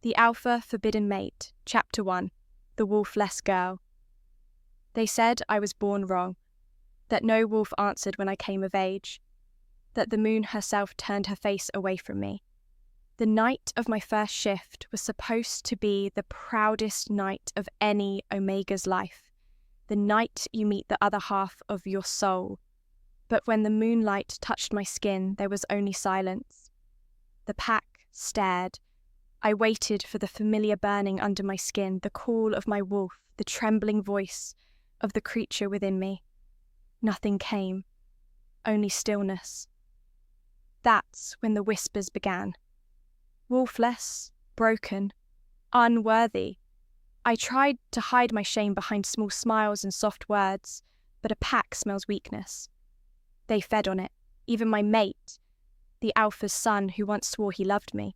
The Alpha Forbidden Mate, Chapter 1, The Wolfless Girl. They said I was born wrong, that no wolf answered when I came of age, that the moon herself turned her face away from me. The night of my first shift was supposed to be the proudest night of any Omega's life, the night you meet the other half of your soul. But when the moonlight touched my skin, there was only silence. The pack stared. I waited for the familiar burning under my skin, the call of my wolf, the trembling voice of the creature within me. Nothing came, only stillness. That's when the whispers began. Wolfless, broken, unworthy. I tried to hide my shame behind small smiles and soft words, but a pack smells weakness. They fed on it. Even my mate, the Alpha's son who once swore he loved me,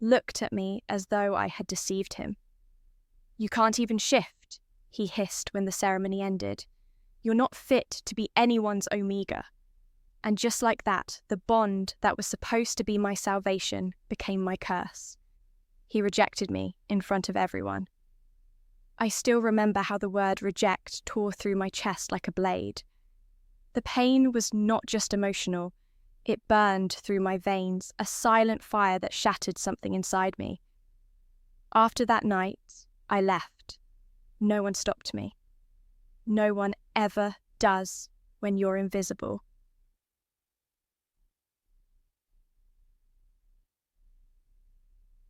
looked at me as though I had deceived him. "You can't even shift," he hissed when the ceremony ended. "You're not fit to be anyone's Omega." And just like that, the bond that was supposed to be my salvation became my curse. He rejected me in front of everyone. I still remember how the word reject tore through my chest like a blade. The pain was not just emotional. It burned through my veins, a silent fire that shattered something inside me. After that night, I left. No one stopped me. No one ever does when you're invisible.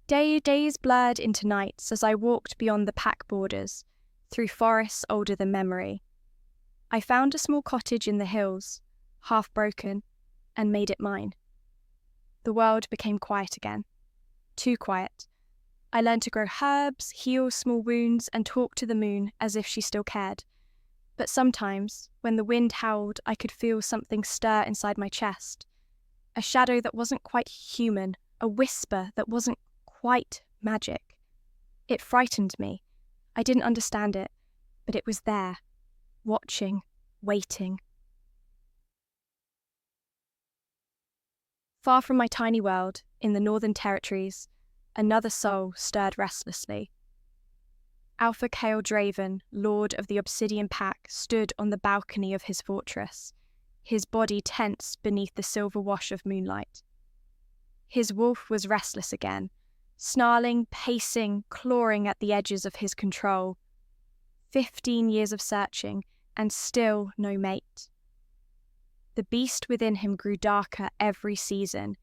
Days blurred into nights as I walked beyond the pack borders, through forests older than memory. I found a small cottage in the hills, half broken, and made it mine. The world became quiet again. Too quiet. I learned to grow herbs, heal small wounds, and talk to the moon as if she still cared. But sometimes, when the wind howled, I could feel something stir inside my chest. A shadow that wasn't quite human, a whisper that wasn't quite magic. It frightened me. I didn't understand it, but it was there, watching, waiting. Far from my tiny world, in the Northern Territories, another soul stirred restlessly. Alpha Kael Draven, Lord of the Obsidian Pack, stood on the balcony of his fortress, his body tense beneath the silver wash of moonlight. His wolf was restless again, snarling, pacing, clawing at the edges of his control. 15 years of searching, and still no mate. The beast within him grew darker every season,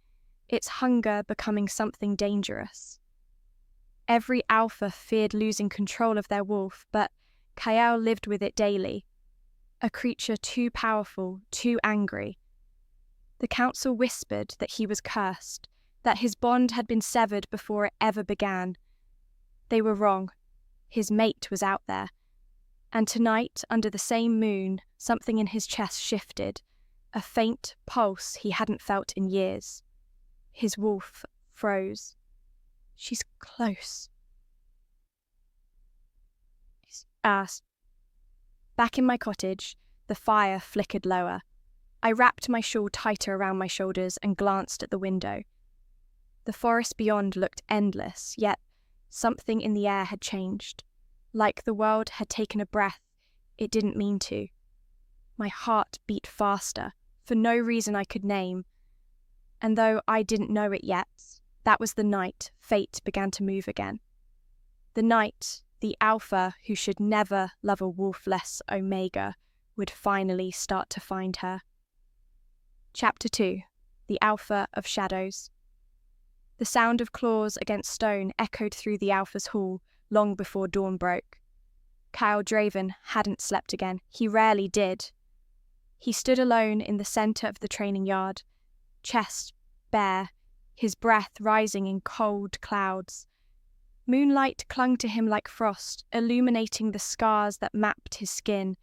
its hunger becoming something dangerous. Every alpha feared losing control of their wolf, but Kael lived with it daily. A creature too powerful, too angry. The council whispered that he was cursed, that his bond had been severed before it ever began. They were wrong. His mate was out there. And tonight, under the same moon, something in his chest shifted. A faint pulse he hadn't felt in years. His wolf froze. "She's close," he asked. Back in my cottage, the fire flickered lower. I wrapped my shawl tighter around my shoulders and glanced at the window. The forest beyond looked endless, yet something in the air had changed. Like the world had taken a breath it didn't mean to. My heart beat faster, for no reason I could name. And though I didn't know it yet, that was the night fate began to move again. The night the Alpha, who should never love a wolfless Omega, would finally start to find her. Chapter 2. The Alpha of Shadows. The sound of claws against stone echoed through the Alpha's hall long before dawn broke. Kael Draven hadn't slept again. He rarely did. He stood alone in the centre of the training yard, chest bare, his breath rising in cold clouds. Moonlight clung to him like frost, illuminating the scars that mapped his skin,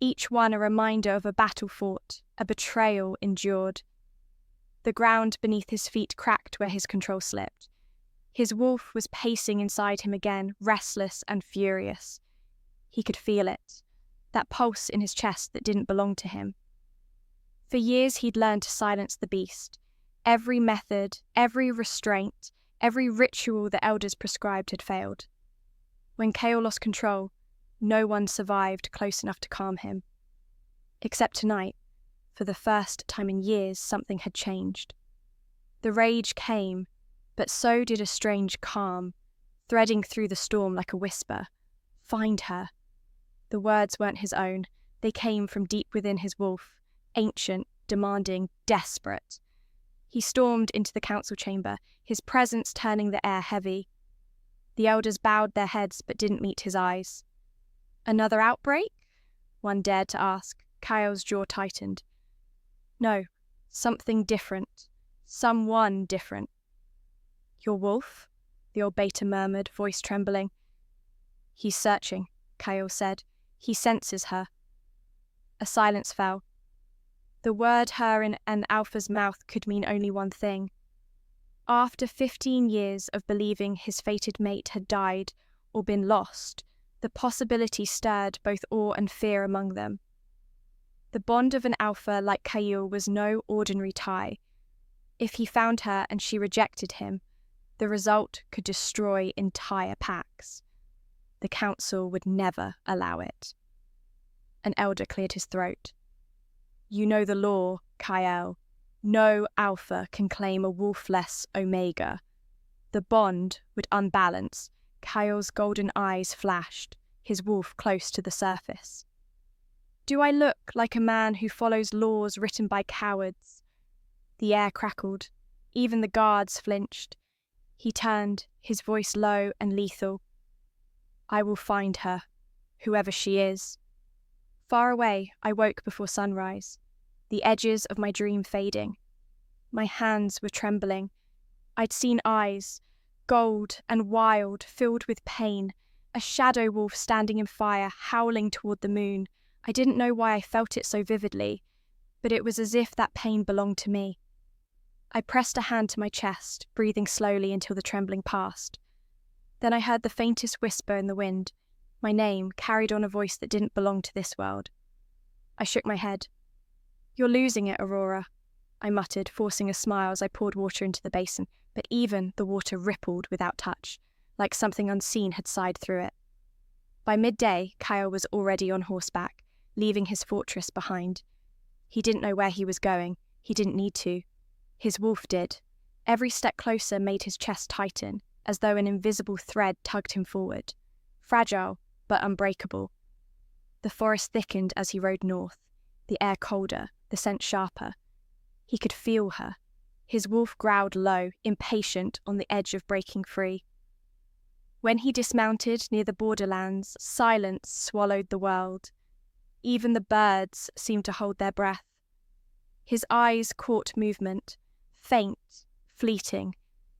each one a reminder of a battle fought, a betrayal endured. The ground beneath his feet cracked where his control slipped. His wolf was pacing inside him again, restless and furious. He could feel it, that pulse in his chest that didn't belong to him. For years he'd learned to silence the beast. Every method, every restraint, Every ritual the elders prescribed had failed. When Kael lost control, no one survived close enough to calm him. Except tonight, for the first time in years, something had changed. The rage came, but so did a strange calm, threading through the storm like a whisper. Find her. The words weren't his own. They came from deep within his wolf, ancient, demanding, desperate. He stormed into the council chamber, his presence turning the air heavy. The elders bowed their heads but didn't meet his eyes. Another outbreak? One dared to ask. Kael's jaw tightened. No, something different. Someone different. Your wolf? The old beta murmured, voice trembling. He's searching, Kael said. He senses her. A silence fell. The word her in an alpha's mouth could mean only one thing. After 15 years of believing his fated mate had died or been lost, the possibility stirred both awe and fear among them. The bond of an alpha like Kael was no ordinary tie. If he found her and she rejected him, the result could destroy entire packs. The council would never allow it. An elder cleared his throat. You know the law, Kael. No alpha can claim a wolf-less omega. The bond would unbalance. Kael's golden eyes flashed, his wolf close to the surface. Do I look like a man who follows laws written by cowards? The air crackled. Even the guards flinched. He turned, his voice low and lethal. I will find her, whoever she is. Far away, I woke before sunrise, the edges of my dream fading. My hands were trembling. I'd seen eyes, gold and wild, filled with pain, a shadow wolf standing in fire, howling toward the moon. I didn't know why I felt it so vividly, but it was as if that pain belonged to me. I pressed a hand to my chest, breathing slowly until the trembling passed. Then I heard the faintest whisper in the wind. My name carried on a voice that didn't belong to this world. I shook my head. You're losing it, Aurora, I muttered, forcing a smile as I poured water into the basin, but even the water rippled without touch, like something unseen had sighed through it. By midday, Kael was already on horseback, leaving his fortress behind. He didn't know where he was going. He didn't need to. His wolf did. Every step closer made his chest tighten, as though an invisible thread tugged him forward. Fragile, but unbreakable. The forest thickened as he rode north, the air colder, the scent sharper. He could feel her. His wolf growled low, impatient, on the edge of breaking free. When he dismounted near the borderlands, silence swallowed the world. Even the birds seemed to hold their breath. His eyes caught movement, faint, fleeting,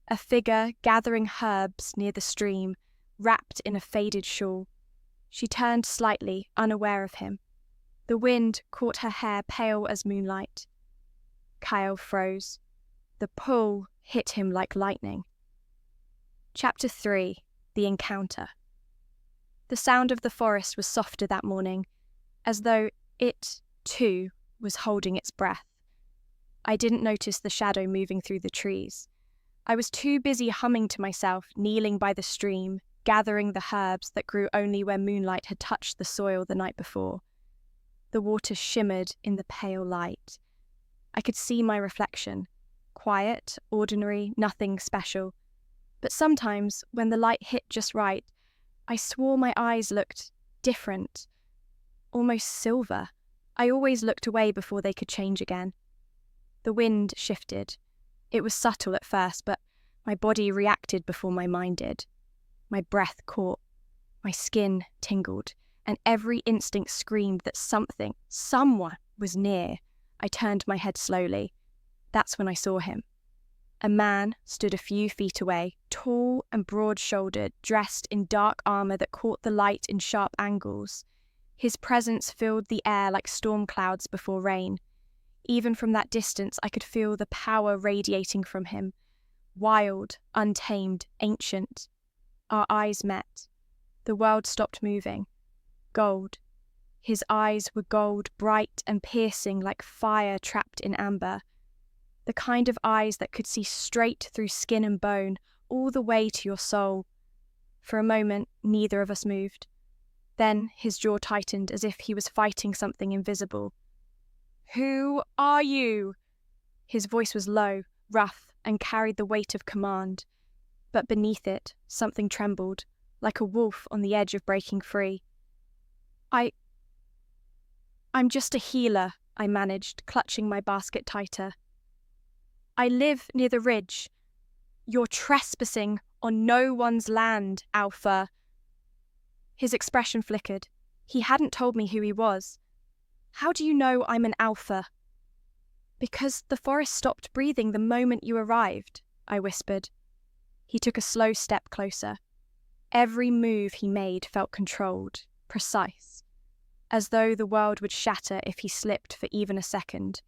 a figure gathering herbs near the stream, wrapped in a faded shawl. She turned slightly, unaware of him. The wind caught her hair pale as moonlight. Kael froze. The pull hit him like lightning. Chapter 3. The Encounter. The sound of the forest was softer that morning, as though it, too, was holding its breath. I didn't notice the shadow moving through the trees. I was too busy humming to myself, kneeling by the stream, gathering the herbs that grew only where moonlight had touched the soil the night before. The water shimmered in the pale light. I could see my reflection. Quiet, ordinary, nothing special. But sometimes, when the light hit just right, I swore my eyes looked different, almost silver. I always looked away before they could change again. The wind shifted. It was subtle at first, but my body reacted before my mind did. My breath caught. My skin tingled, and every instinct screamed that someone was near. I turned my head slowly. That's when I saw him. A man stood a few feet away, tall and broad-shouldered, dressed in dark armor that caught the light in sharp angles. His presence filled the air like storm clouds before rain. Even from that distance, I could feel the power radiating from him. Wild, untamed, ancient. Our eyes met. The world stopped moving. Gold. His eyes were gold, bright and piercing like fire trapped in amber. The kind of eyes that could see straight through skin and bone, all the way to your soul. For a moment, neither of us moved. Then his jaw tightened as if he was fighting something invisible. "Who are you?" His voice was low, rough, and carried the weight of command. But beneath it, something trembled, like a wolf on the edge of breaking free. I'm just a healer," I managed, clutching my basket tighter. "I live near the ridge. You're trespassing on no one's land, Alpha." His expression flickered. He hadn't told me who he was. "How do you know I'm an Alpha?" "Because the forest stopped breathing the moment you arrived," I whispered. He took a slow step closer. Every move he made felt controlled, precise, as though the world would shatter if he slipped for even a second.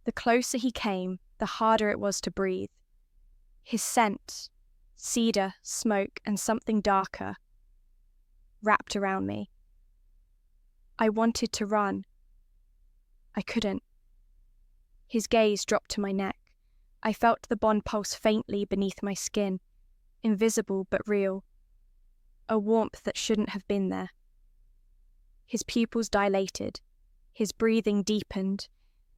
The closer he came, the harder it was to breathe. His scent, cedar, smoke, and something darker, wrapped around me. I wanted to run. I couldn't. His gaze dropped to my neck. I felt the bond pulse faintly beneath my skin, invisible but real. A warmth that shouldn't have been there. His pupils dilated, his breathing deepened,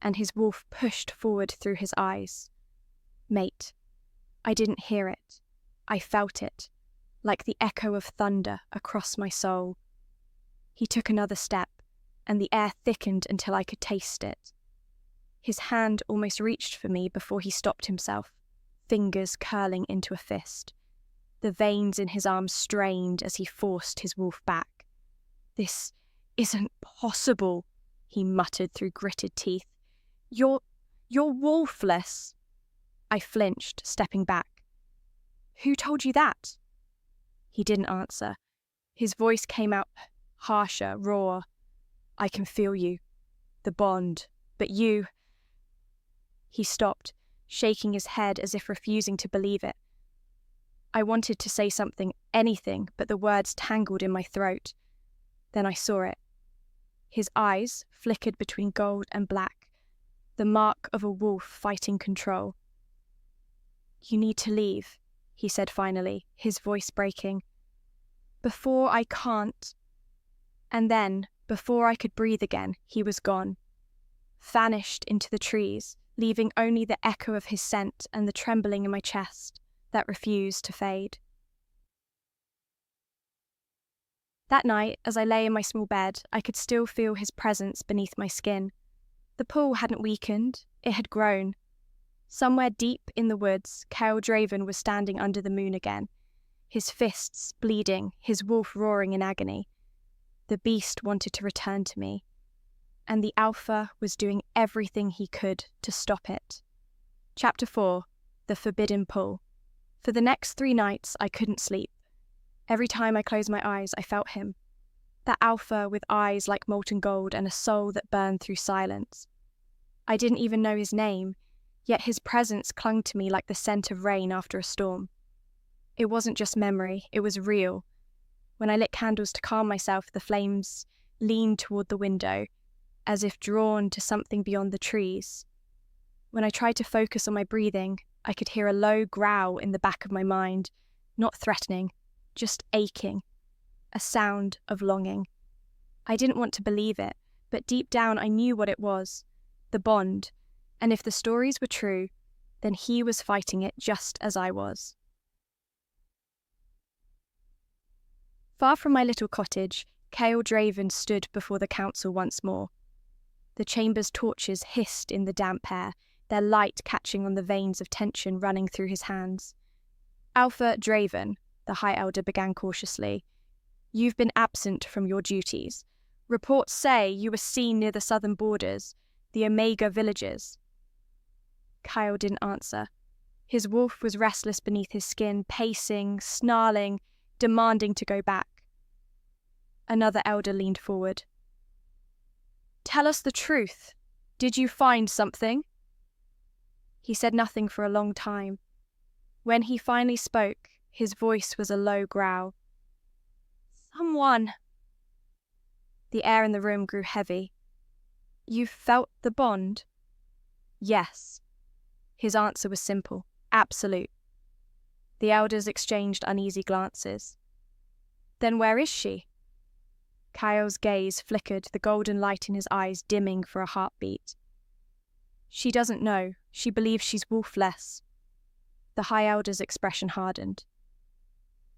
and his wolf pushed forward through his eyes. Mate. I didn't hear it. I felt it, like the echo of thunder across my soul. He took another step, and the air thickened until I could taste it. His hand almost reached for me before he stopped himself, fingers curling into a fist. The veins in his arms strained as he forced his wolf back. "This isn't possible," he muttered through gritted teeth. You're wolfless." I flinched, stepping back. "Who told you that?" He didn't answer. His voice came out harsher, raw. "I can feel you. The bond. But you..." He stopped, shaking his head as if refusing to believe it. I wanted to say something, anything, but the words tangled in my throat. Then I saw it. His eyes flickered between gold and black, the mark of a wolf fighting control. "You need to leave," he said finally, his voice breaking. "Before I can't..." And then, before I could breathe again, he was gone. Vanished into the trees, leaving only the echo of his scent and the trembling in my chest that refused to fade. That night, as I lay in my small bed, I could still feel his presence beneath my skin. The pull hadn't weakened, it had grown. Somewhere deep in the woods, Kael Draven was standing under the moon again, his fists bleeding, his wolf roaring in agony. The beast wanted to return to me, and the Alpha was doing everything he could to stop it. Chapter 4. The Forbidden Pull. For the next 3 nights, I couldn't sleep. Every time I closed my eyes, I felt him. That Alpha with eyes like molten gold and a soul that burned through silence. I didn't even know his name, yet his presence clung to me like the scent of rain after a storm. It wasn't just memory, it was real. When I lit candles to calm myself, the flames leaned toward the window, as if drawn to something beyond the trees. When I tried to focus on my breathing, I could hear a low growl in the back of my mind, not threatening, just aching, a sound of longing. I didn't want to believe it, but deep down I knew what it was, the bond, and if the stories were true, then he was fighting it just as I was. Far from my little cottage, Kael Draven stood before the council once more. The chamber's torches hissed in the damp air, their light catching on the veins of tension running through his hands. "Alpha Draven," the High Elder began cautiously, "you've been absent from your duties. Reports say you were seen near the southern borders, the Omega villages." Kael didn't answer. His wolf was restless beneath his skin, pacing, snarling, demanding to go back. Another elder leaned forward. "Tell us the truth. Did you find something?" He said nothing for a long time. When he finally spoke, his voice was a low growl. "Someone..." The air in the room grew heavy. "You felt the bond?" "Yes." His answer was simple, absolute. The elders exchanged uneasy glances. Then where is she? Kael's gaze flickered, the golden light in his eyes dimming for a heartbeat. She doesn't know. She believes she's wolfless. The High Elder's expression hardened.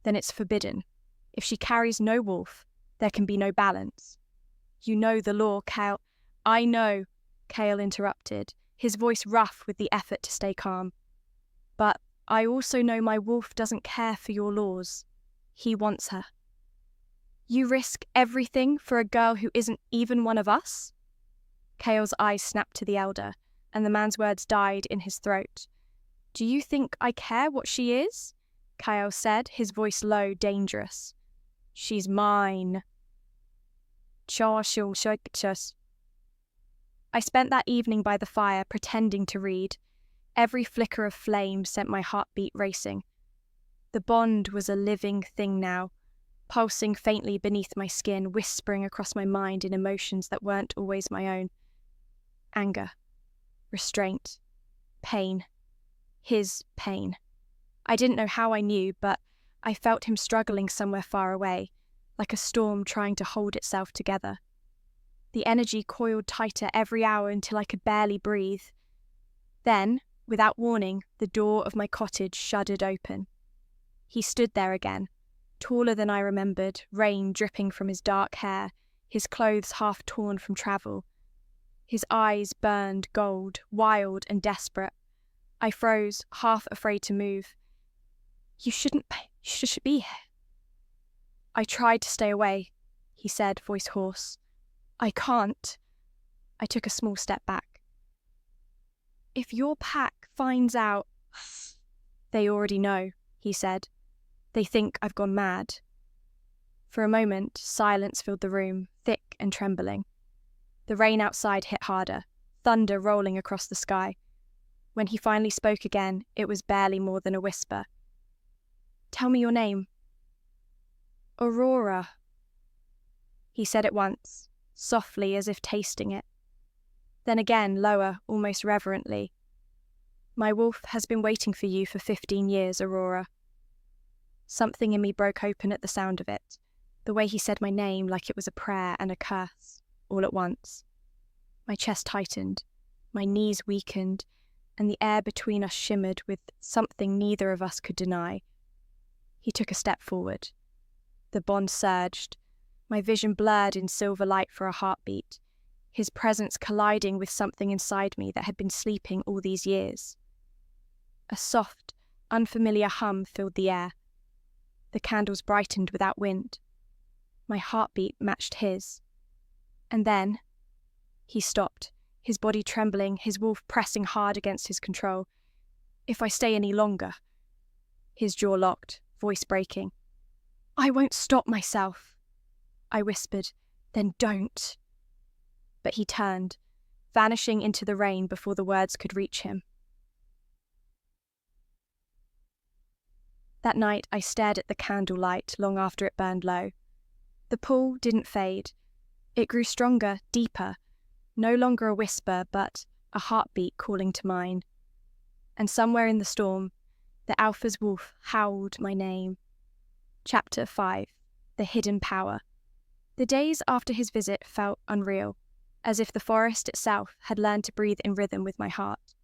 Then it's forbidden. If she carries no wolf, there can be no balance. You know the law, Kael. I know, Kael interrupted, his voice rough with the effort to stay calm. But I also know my wolf doesn't care for your laws. He wants her. You risk everything for a girl who isn't even one of us? Kael's eyes snapped to the elder, and the man's words died in his throat. Do you think I care what she is? Kael said, his voice low, dangerous. She's mine. I spent that evening by the fire, pretending to read. Every flicker of flame sent my heartbeat racing. The bond was a living thing now, pulsing faintly beneath my skin, whispering across my mind in emotions that weren't always my own. Anger, restraint, pain. His pain. I didn't know how I knew, but I felt him struggling somewhere far away, like a storm trying to hold itself together. The energy coiled tighter every hour until I could barely breathe. Then, without warning, the door of my cottage shuddered open. He stood there again, taller than I remembered, rain dripping from his dark hair, his clothes half torn from travel. His eyes burned gold, wild and desperate. I froze, half afraid to move. You should be here. I tried to stay away, he said, voice hoarse. I can't. I took a small step back. If your pack finds out... They already know, he said. They think I've gone mad. For a moment, silence filled the room, thick and trembling. The rain outside hit harder, thunder rolling across the sky. When he finally spoke again, it was barely more than a whisper. Tell me your name. Aurora. He said it once, softly as if tasting it. Then again, lower, almost reverently. My wolf has been waiting for you for 15 years, Aurora. Something in me broke open at the sound of it, the way he said my name like it was a prayer and a curse, all at once. My chest tightened, my knees weakened, and the air between us shimmered with something neither of us could deny. He took a step forward. The bond surged, my vision blurred in silver light for a heartbeat, his presence colliding with something inside me that had been sleeping all these years. A soft, unfamiliar hum filled the air. The candles brightened without wind. My heartbeat matched his. And then he stopped, his body trembling, his wolf pressing hard against his control. If I stay any longer... His jaw locked, voice breaking. I won't stop myself. I whispered, then don't. But he turned, vanishing into the rain before the words could reach him. That night I stared at the candlelight long after it burned low. The pull didn't fade. It grew stronger, deeper, no longer a whisper, but a heartbeat calling to mine. And somewhere in the storm, the Alpha's wolf howled my name. Chapter 5. The Hidden Power. The days after his visit felt unreal, as if the forest itself had learned to breathe in rhythm with my heart.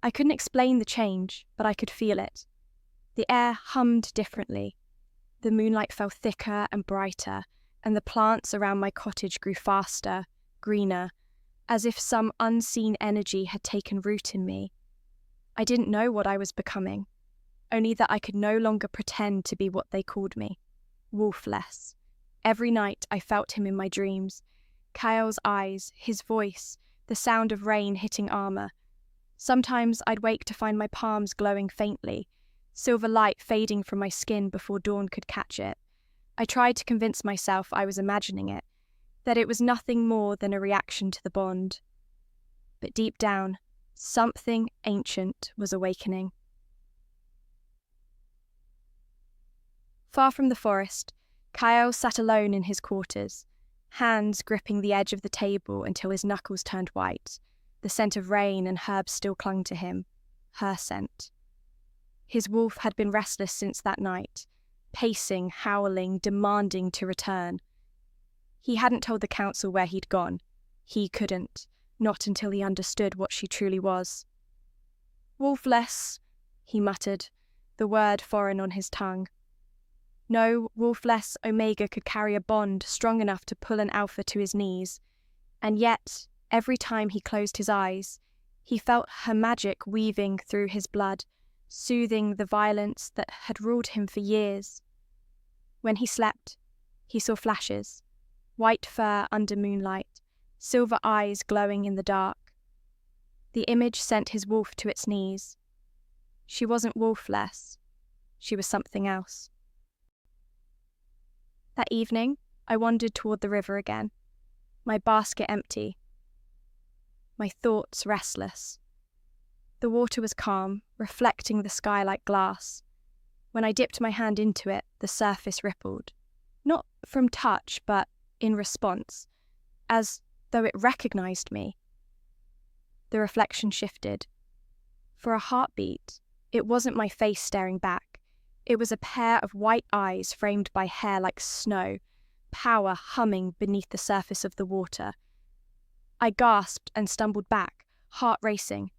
I couldn't explain the change, but I could feel it. The air hummed differently. The moonlight fell thicker and brighter, and the plants around my cottage grew faster, greener, as if some unseen energy had taken root in me. I didn't know what I was becoming, only that I could no longer pretend to be what they called me, wolfless. Every night I felt him in my dreams, Kael's eyes, his voice, the sound of rain hitting armor. Sometimes I'd wake to find my palms glowing faintly, silver light fading from my skin before dawn could catch it. I tried to convince myself I was imagining it, that it was nothing more than a reaction to the bond. But deep down, something ancient was awakening. Far from the forest, Kael sat alone in his quarters, hands gripping the edge of the table until his knuckles turned white. The scent of rain and herbs still clung to him, her scent. His wolf had been restless since that night, pacing, howling, demanding to return. He hadn't told the council where he'd gone. He couldn't, not until he understood what she truly was. "Wolfless," he muttered, the word foreign on his tongue. No wolfless Omega could carry a bond strong enough to pull an Alpha to his knees, and yet, every time he closed his eyes, he felt her magic weaving through his blood, soothing the violence that had ruled him for years. When he slept, he saw flashes, white fur under moonlight, silver eyes glowing in the dark. The image sent his wolf to its knees. She wasn't wolfless. She was something else. That evening, I wandered toward the river again, my basket empty, my thoughts restless. The water was calm, reflecting the sky like glass. When I dipped my hand into it, the surface rippled, not from touch, but in response, as though it recognized me. The reflection shifted. For a heartbeat, it wasn't my face staring back. It was a pair of white eyes framed by hair like snow, power humming beneath the surface of the water. I gasped and stumbled back, heart racing.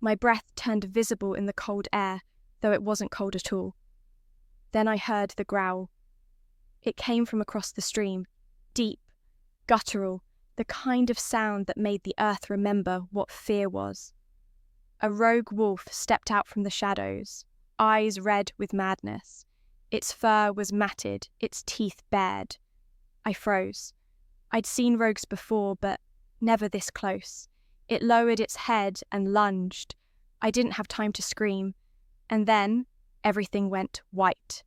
My breath turned visible in the cold air, though it wasn't cold at all. Then I heard the growl. It came from across the stream, deep, guttural, the kind of sound that made the earth remember what fear was. A rogue wolf stepped out from the shadows, eyes red with madness. Its fur was matted, its teeth bared. I froze. I'd seen rogues before, but never this close. It lowered its head and lunged. I didn't have time to scream. And then everything went white.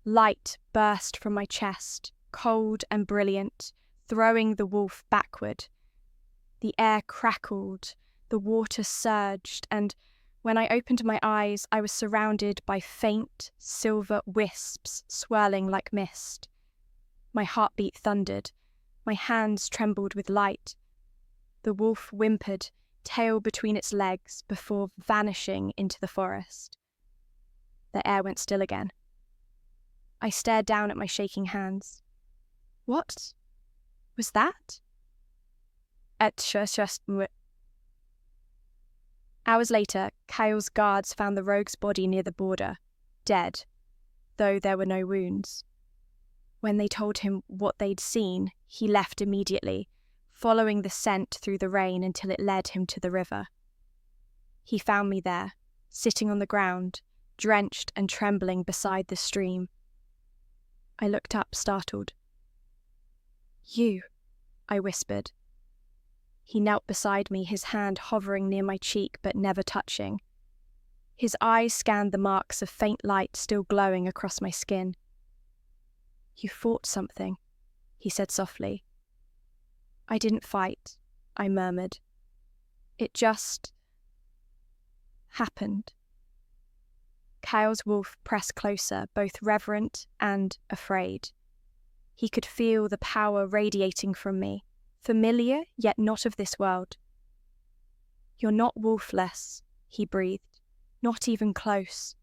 Light burst from my chest, cold and brilliant, throwing the wolf backward. The air crackled, the water surged, and when I opened my eyes, I was surrounded by faint, silver wisps swirling like mist. My heartbeat thundered. My hands trembled with light. The wolf whimpered, tail between its legs, before vanishing into the forest. The air went still again. I stared down at my shaking hands. What was that? Hours later, Kael's guards found the rogue's body near the border, dead, though there were no wounds. When they told him what they'd seen, he left immediately, following the scent through the rain until it led him to the river. He found me there, sitting on the ground, drenched and trembling beside the stream. I looked up, startled. "You," I whispered. He knelt beside me, his hand hovering near my cheek but never touching. His eyes scanned the marks of faint light still glowing across my skin. "You fought something," he said softly. "I didn't fight," I murmured. "It just happened." Kael's wolf pressed closer, both reverent and afraid. He could feel the power radiating from me, familiar yet not of this world. "You're not wolfless," he breathed, "not even close."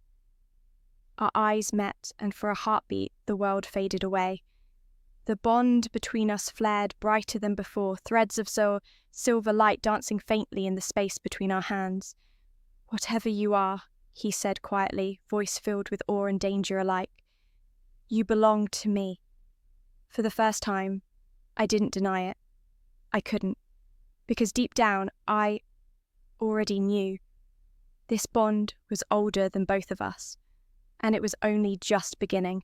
Our eyes met, and for a heartbeat the world faded away. The bond between us flared brighter than before, threads of silver light dancing faintly in the space between our hands. "Whatever you are," he said quietly, voice filled with awe and danger alike, "you belong to me." For the first time, I didn't deny it. I couldn't, because deep down I already knew. This bond was older than both of us, and it was only just beginning.